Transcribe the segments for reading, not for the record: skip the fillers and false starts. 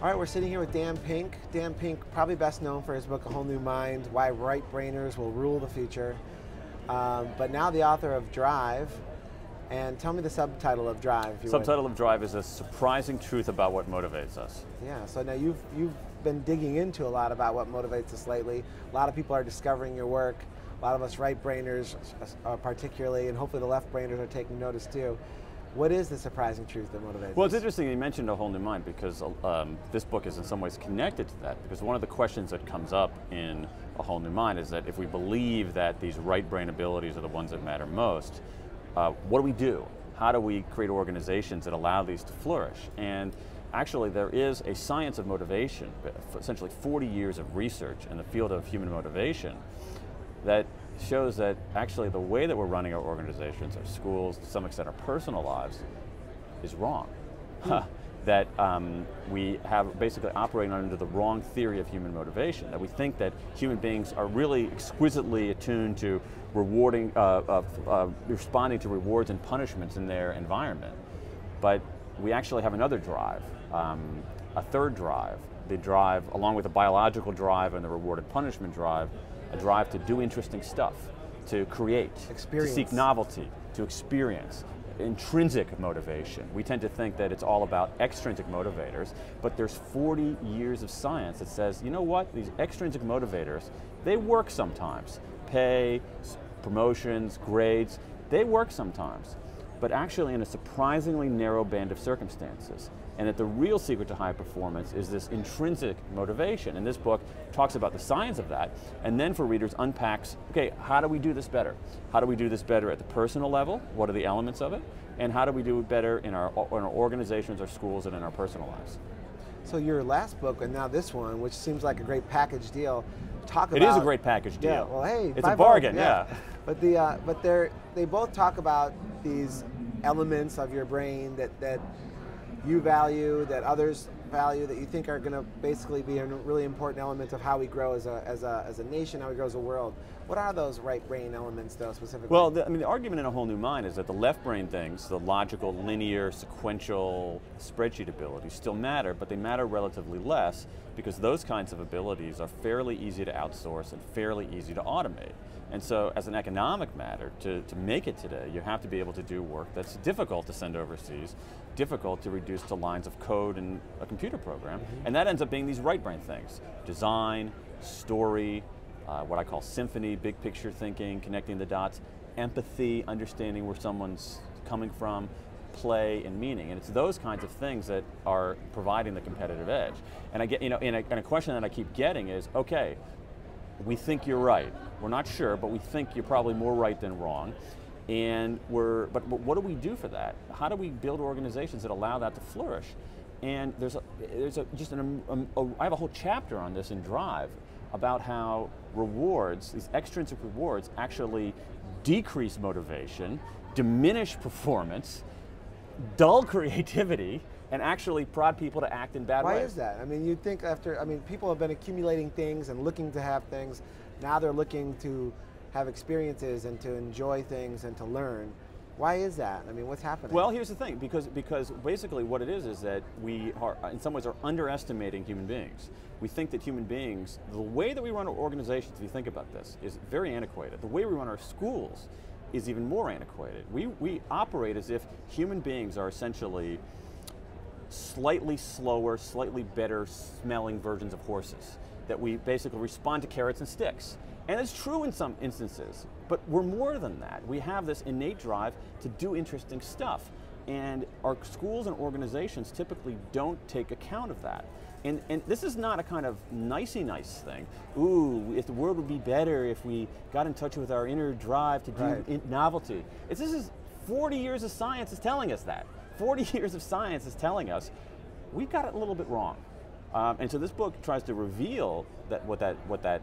All right, we're sitting here with Dan Pink. Dan Pink, probably best known for his book, A Whole New Mind, Why Right-Brainers Will Rule the Future. But now the author of Drive. And tell me the subtitle of Drive, if you would. Subtitle of Drive is a surprising truth about what motivates us. Yeah, so now you've been digging into a lot about what motivates us lately. A lot of people are discovering your work. A lot of us right-brainers particularly, and hopefully the left-brainers are taking notice too. What is the surprising truth that motivates us? Well, it's interesting you mentioned A Whole New Mind, because this book is in some ways connected to that, because one of the questions that comes up in A Whole New Mind is that if we believe that these right brain abilities are the ones that matter most, what do we do? How do we create organizations that allow these to flourish? And actually there is a science of motivation, essentially 40 years of research in the field of human motivation that shows that actually the way that we're running our organizations, our schools, to some extent our personal lives, is wrong. That we have basically operating under the wrong theory of human motivation, that we think that human beings are really exquisitely attuned to rewarding, responding to rewards and punishments in their environment. But we actually have another drive, a third drive, the drive, along with the biological drive and the reward and punishment drive, a drive to do interesting stuff, to create, to seek novelty, to experience. Intrinsic motivation. We tend to think that it's all about extrinsic motivators, but there's 40 years of science that says, you know what, these extrinsic motivators, they work sometimes. Pay, promotions, grades, they work sometimes, but actually in a surprisingly narrow band of circumstances. And that the real secret to high performance is this intrinsic motivation. And this book talks about the science of that, and then for readers unpacks, okay, how do we do this better? How do we do this better at the personal level? What are the elements of it? And how do we do it better in our organizations, our schools, and in our personal lives? So your last book, and now this one, which seems like a great package deal, talk about— It is a great package deal. Yeah, well, hey, it's a bargain, yeah. But they both talk about these elements of your brain that you value, that others value, that you think are going to basically be a really important element of how we grow as a nation, how we grow as a world. What are those right brain elements, though, specifically? Well, the argument in A Whole New Mind is that the left brain things, the logical, linear, sequential spreadsheet abilities still matter, but they matter relatively less because those kinds of abilities are fairly easy to outsource and fairly easy to automate. And so as an economic matter, to make it today, you have to be able to do work that's difficult to send overseas, difficult to reduce to lines of code in a computer program, and that ends up being these right brain things. Design, story, what I call symphony, big picture thinking, connecting the dots, empathy, understanding where someone's coming from, play and meaning. And it's those kinds of things that are providing the competitive edge. And I get, and a question that I keep getting is, okay, we think you're right. We're not sure, but we think you're probably more right than wrong. And but what do we do for that? How do we build organizations that allow that to flourish? And I have a whole chapter on this in Drive about how rewards, these extrinsic rewards, actually decrease motivation, diminish performance, dull creativity, and actually prod people to act in bad ways. Why is that? I mean, you'd think people have been accumulating things and looking to have things. Now they're looking to have experiences and to enjoy things and to learn. Why is that? I mean, what's happening? Well, here's the thing, because basically what it is that we are, in some ways, are underestimating human beings. We think that human beings, the way that we run our organizations, if you think about this, is very antiquated. The way we run our schools is even more antiquated. We operate as if human beings are essentially slightly slower, slightly better smelling versions of horses, that we basically respond to carrots and sticks. And it's true in some instances, but we're more than that. We have this innate drive to do interesting stuff, and our schools and organizations typically don't take account of that. And this is not a kind of nicey-nice thing. Ooh, if the world would be better if we got in touch with our inner drive to do novelty. This is 40 years of science is telling us that. 40 years of science is telling us we've got it a little bit wrong. And so this book tries to reveal what that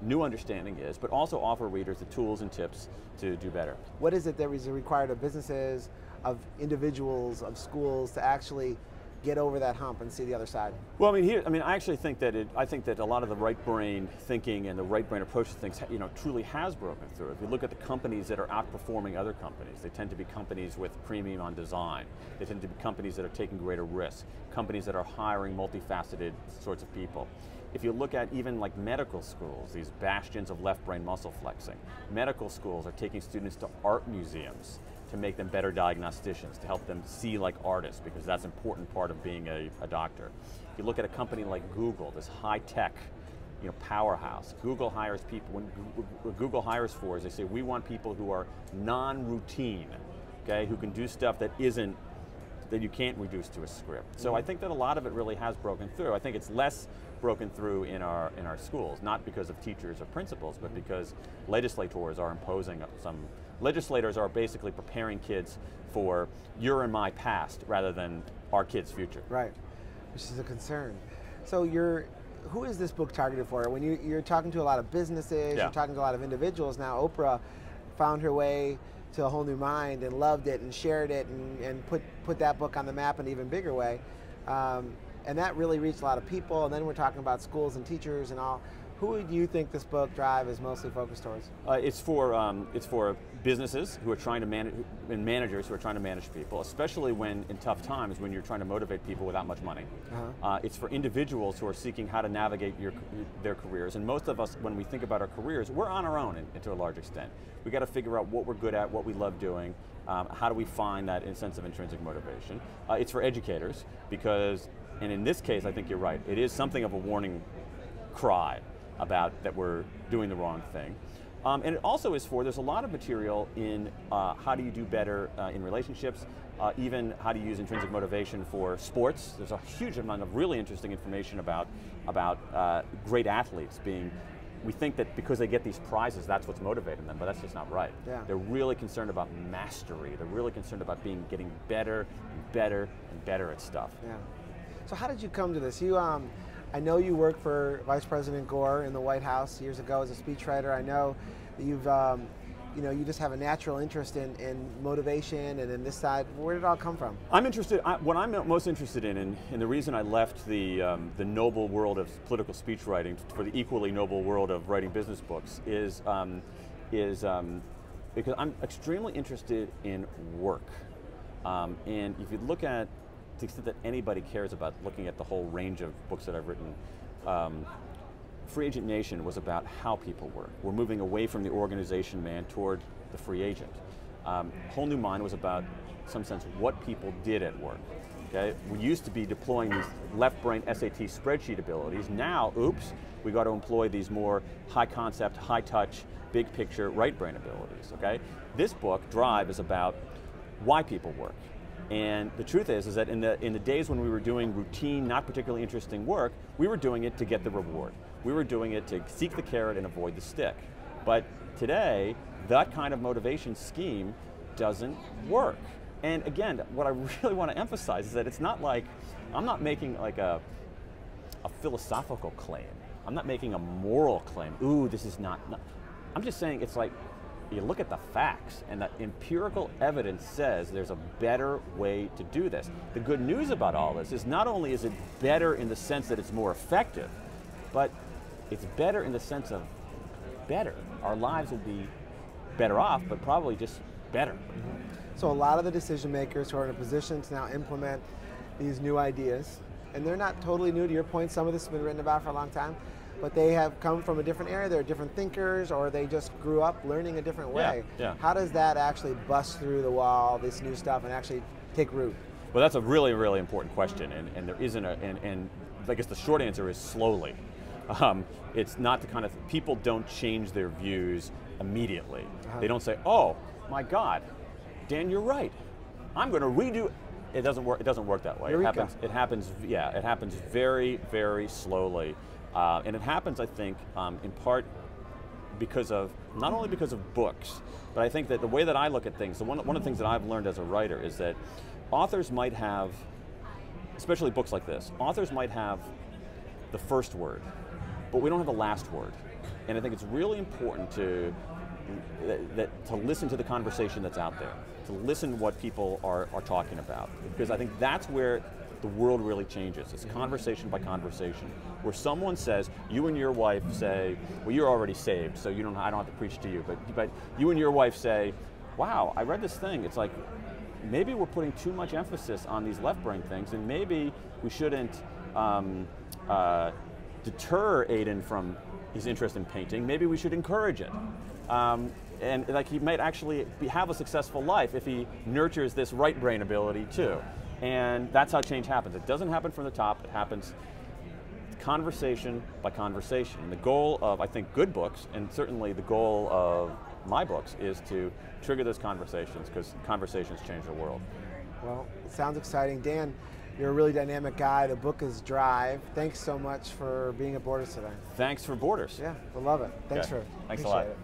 new understanding is, but also offer readers the tools and tips to do better. What is it that is required of businesses, of individuals, of schools to actually get over that hump and see the other side? Well, I actually think that I think that a lot of the right brain thinking and the right brain approach to things, truly has broken through. If you look at the companies that are outperforming other companies, they tend to be companies with premium on design. They tend to be companies that are taking greater risks, companies that are hiring multifaceted sorts of people. If you look at even like medical schools, these bastions of left brain muscle flexing, medical schools are taking students to art museums to make them better diagnosticians, to help them see like artists, because that's an important part of being a doctor. If you look at a company like Google, this high-tech powerhouse, Google hires people, what Google hires for is they say, we want people who are non-routine, okay, who can do stuff that you can't reduce to a script. So I think that a lot of it really has broken through. I think it's less broken through in our schools, not because of teachers or principals, but because legislators are imposing legislators are basically preparing kids for your and my past rather than our kids' future. Right, which is a concern. So who is this book targeted for? When you're talking to a lot of businesses, you're talking to a lot of individuals. Now Oprah found her way to A Whole New Mind and loved it and shared it and put that book on the map in an even bigger way. And that really reached a lot of people. And then we're talking about schools and teachers and all. Who do you think this book Drive is mostly focused towards? It's for businesses who are trying to manage, and managers who are trying to manage people, especially in tough times when you're trying to motivate people without much money. It's for individuals who are seeking how to navigate their careers. And most of us, when we think about our careers, we're on our own to a large extent. We got to figure out what we're good at, what we love doing. How do we find that sense of intrinsic motivation? It's for educators because, and in this case, I think you're right. It is something of a warning cry about that we're doing the wrong thing. And it also is there's a lot of material in how do you do better in relationships, even how to use intrinsic motivation for sports. There's a huge amount of really interesting information about great athletes we think that because they get these prizes, that's what's motivating them, but that's just not right. Yeah. They're really concerned about mastery. They're really concerned about getting better and better and better at stuff. Yeah. So how did you come to this? I know you worked for Vice President Gore in the White House years ago as a speechwriter. I know that you just have a natural interest in motivation and in this side. Where did it all come from? I'm interested. What I'm most interested in, and the reason I left the noble world of political speech writing for the equally noble world of writing business books is because I'm extremely interested in work. And if you look at, to the extent that anybody cares about looking at the whole range of books that I've written, Free Agent Nation was about how people work. We're moving away from the organization man toward the free agent. Whole New Mind was about, in some sense, what people did at work. Okay? We used to be deploying these left brain SAT spreadsheet abilities. Now, oops, we got to employ these more high concept, high touch, big picture, right brain abilities. Okay? This book, Drive, is about why people work. And the truth is that in the days when we were doing routine, not particularly interesting work, we were doing it to get the reward. We were doing it to seek the carrot and avoid the stick. But today, that kind of motivation scheme doesn't work. And again, what I really want to emphasize is that it's not like, I'm not making like a philosophical claim. I'm not making a moral claim. Ooh, this is not. I'm just saying it's like, you look at the facts, and the empirical evidence says there's a better way to do this. The good news about all this is not only is it better in the sense that it's more effective, but it's better in the sense of better. Our lives will be better off, but probably just better. So a lot of the decision makers who are in a position to now implement these new ideas, and they're not totally new to your point, some of this has been written about for a long time, but they have come from a different area, they're different thinkers, or they just grew up learning a different way. Yeah. How does that actually bust through the wall, this new stuff, and actually take root? Well, that's a really, really important question, and there isn't and I guess the short answer is slowly. It's not the kind of, people don't change their views immediately. They don't say, oh my God, Dan, you're right. I'm going to redo. It doesn't work that way. It happens very, very slowly. And it happens, I think, in part not only because of books, but I think that the way that I look at things, so one of the things that I've learned as a writer is that authors might have, especially books like this, authors might have the first word, but we don't have the last word. And I think it's really important to listen to the conversation that's out there, to listen to what people are talking about, because I think that's where the world really changes. It's conversation by conversation, where someone says, you and your wife say, well, you're already saved, so you don't, I don't have to preach to you, but you and your wife say, wow, I read this thing, it's like, maybe we're putting too much emphasis on these left brain things, and maybe we shouldn't deter Aiden from his interest in painting, maybe we should encourage it. And like he might actually have a successful life if he nurtures this right brain ability too. And that's how change happens. It doesn't happen from the top, it happens conversation by conversation. And the goal of, I think, good books, and certainly the goal of my books, is to trigger those conversations, because conversations change the world. Well, it sounds exciting. Dan, you're a really dynamic guy. The book is Drive. Thanks so much for being at Borders today. Thanks for Borders. Yeah, we love it. Thanks okay. for Thanks a lot. It.